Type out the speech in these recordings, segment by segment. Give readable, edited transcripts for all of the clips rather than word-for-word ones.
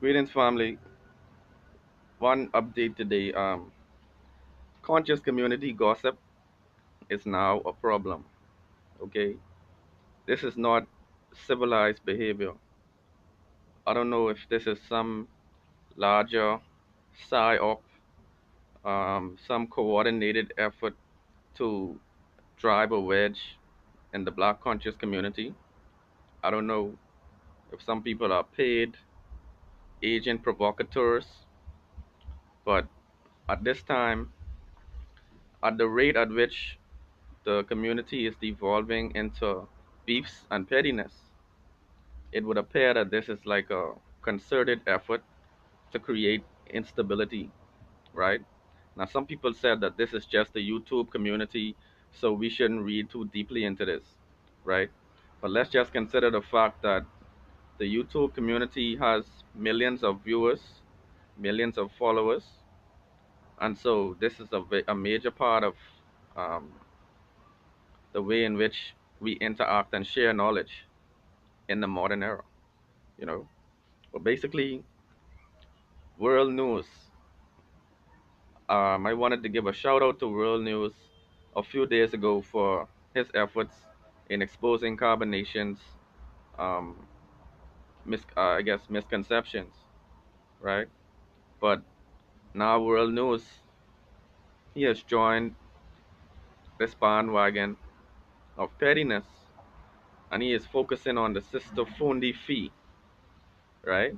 Greetings, family. One update today. Conscious community gossip is now a problem. Okay, this is not civilized behavior. I don't know if this is some larger psyop, some coordinated effort to drive a wedge in the Black conscious community. I don't know if some people are paid agent provocateurs, but at this time, at the rate at which the community is devolving into beefs and pettiness, it would appear that this is like a concerted effort to create instability, right? Now, some people said that this is just the YouTube community, so we shouldn't read too deeply into this, right? But let's just consider the fact that the YouTube community has millions of viewers, millions of followers, and so this is a major part of um, the way in which we interact and share knowledge in the modern era, you know. But basically, world news. I wanted to give a shout out to World News a few days ago for his efforts in exposing carbonation's, um, I guess, misconceptions, right? But now World News, he has joined this bandwagon of pettiness, and he is focusing on the sister Fundi fee, right?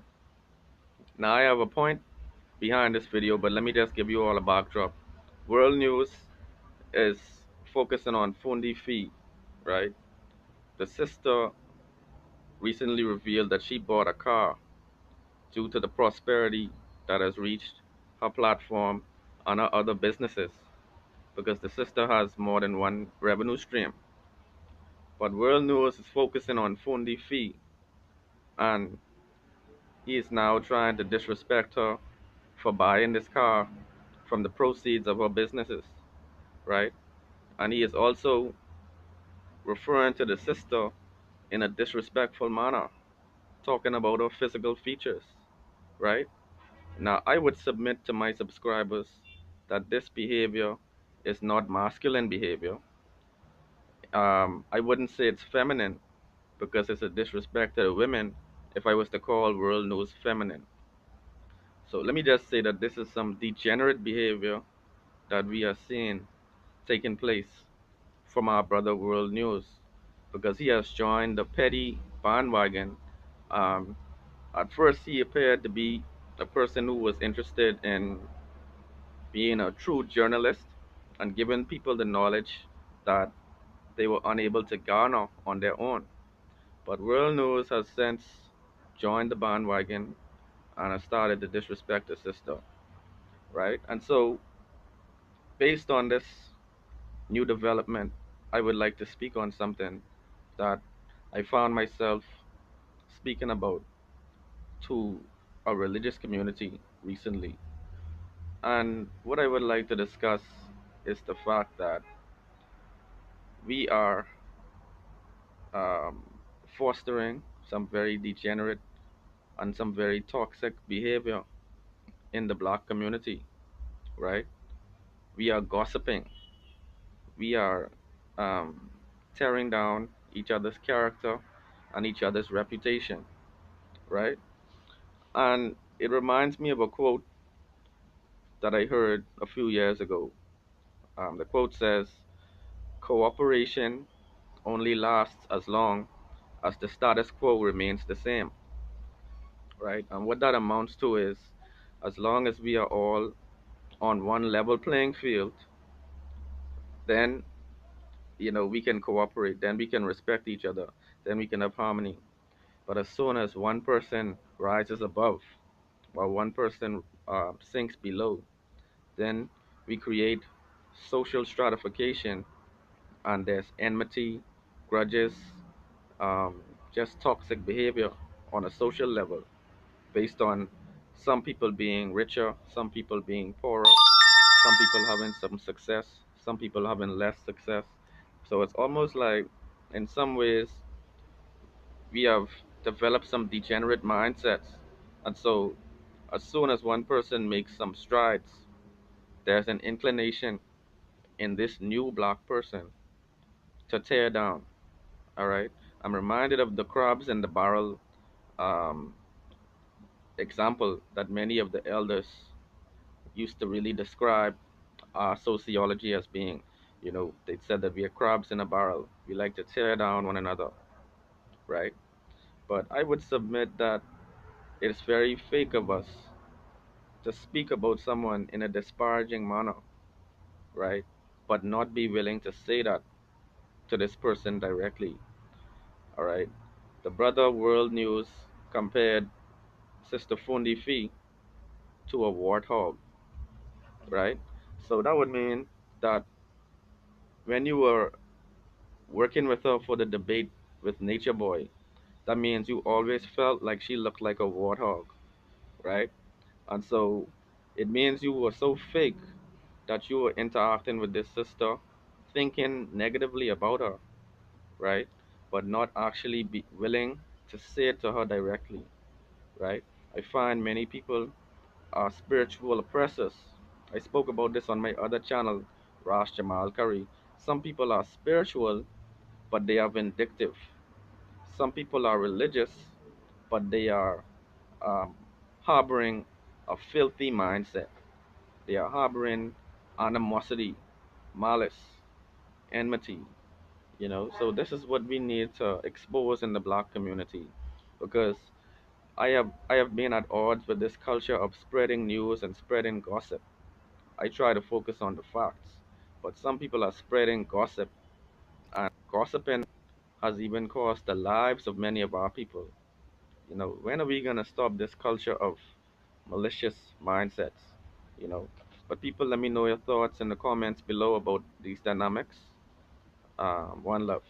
Now I have a point behind this video, but let me just give you all a backdrop. World News is focusing on Fundi fee, right? The sister recently revealed that she bought a car due to the prosperity that has reached her platform and her other businesses because the sister has more than one revenue stream. But World News is focusing on Fundi Fee, and he is now trying to disrespect her for buying this car from the proceeds of her businesses, right? And he is also referring to the sister in a disrespectful manner, talking about her physical features, right? Now, I would submit to my subscribers that this behavior is not masculine behavior. I wouldn't say it's feminine because it's a disrespect to the women if I was to call world news feminine. So let me just say that this is some degenerate behavior that we are seeing taking place from our brother World News because he has joined the petty bandwagon. Um, at first, he appeared to be a person who was interested in being a true journalist and giving people the knowledge that they were unable to garner on their own. But World News has since joined the bandwagon and has started to disrespect the sister, right? And so, based on this new development, I would like to speak on something that I found myself speaking about to a religious community recently. And what I would like to discuss is the fact that we are um, fostering some very degenerate and some very toxic behavior in the black community, right? We are gossiping, we are um, tearing down each other's character and each other's reputation, right? And it reminds me of a quote that I heard a few years ago. The quote says, cooperation only lasts as long as the status quo remains the same, right? And what that amounts to is as long as we are all on one level playing field, then we can cooperate, then we can respect each other, then we can have harmony. But as soon as one person rises above while one person sinks below, then we create social stratification and there's enmity, grudges, um, just toxic behavior on a social level based on some people being richer, some people being poorer, some people having some success, some people having less success. So it's almost like, in some ways, we have developed some degenerate mindsets And so, as soon as one person makes some strides, there's an inclination in this new black person to tear down. All right. I'm reminded of the crabs in the barrel um, example that many of the elders used to really describe sociology as being. They said that we are crabs in a barrel. We like to tear down one another, right? But I would submit that it's very fake of us to speak about someone in a disparaging manner, right? But not be willing to say that to this person directly, all right? The brother World News compared Sister Fundi Fee to a warthog, right? So that would mean that when you were working with her for the debate with Nature Boy, that means you always felt like she looked like a warthog, right? And so it means you were so fake that you were interacting with this sister, thinking negatively about her, right? But not actually be willing to say it to her directly, right? I find many people are spiritual oppressors. I spoke about this on my other channel, Rash Jamal Curry. Some people are spiritual, but they are vindictive. Some people are religious, but they are um, harboring a filthy mindset. They are harboring animosity, malice, enmity. So this is what we need to expose in the black community, because I have been at odds with this culture of spreading news and spreading gossip. I try to focus on the facts, but some people are spreading gossip, and gossiping has even cost the lives of many of our people. When are we gonna stop this culture of malicious mindsets? You know, but people, let me know your thoughts in the comments below about these dynamics. One love.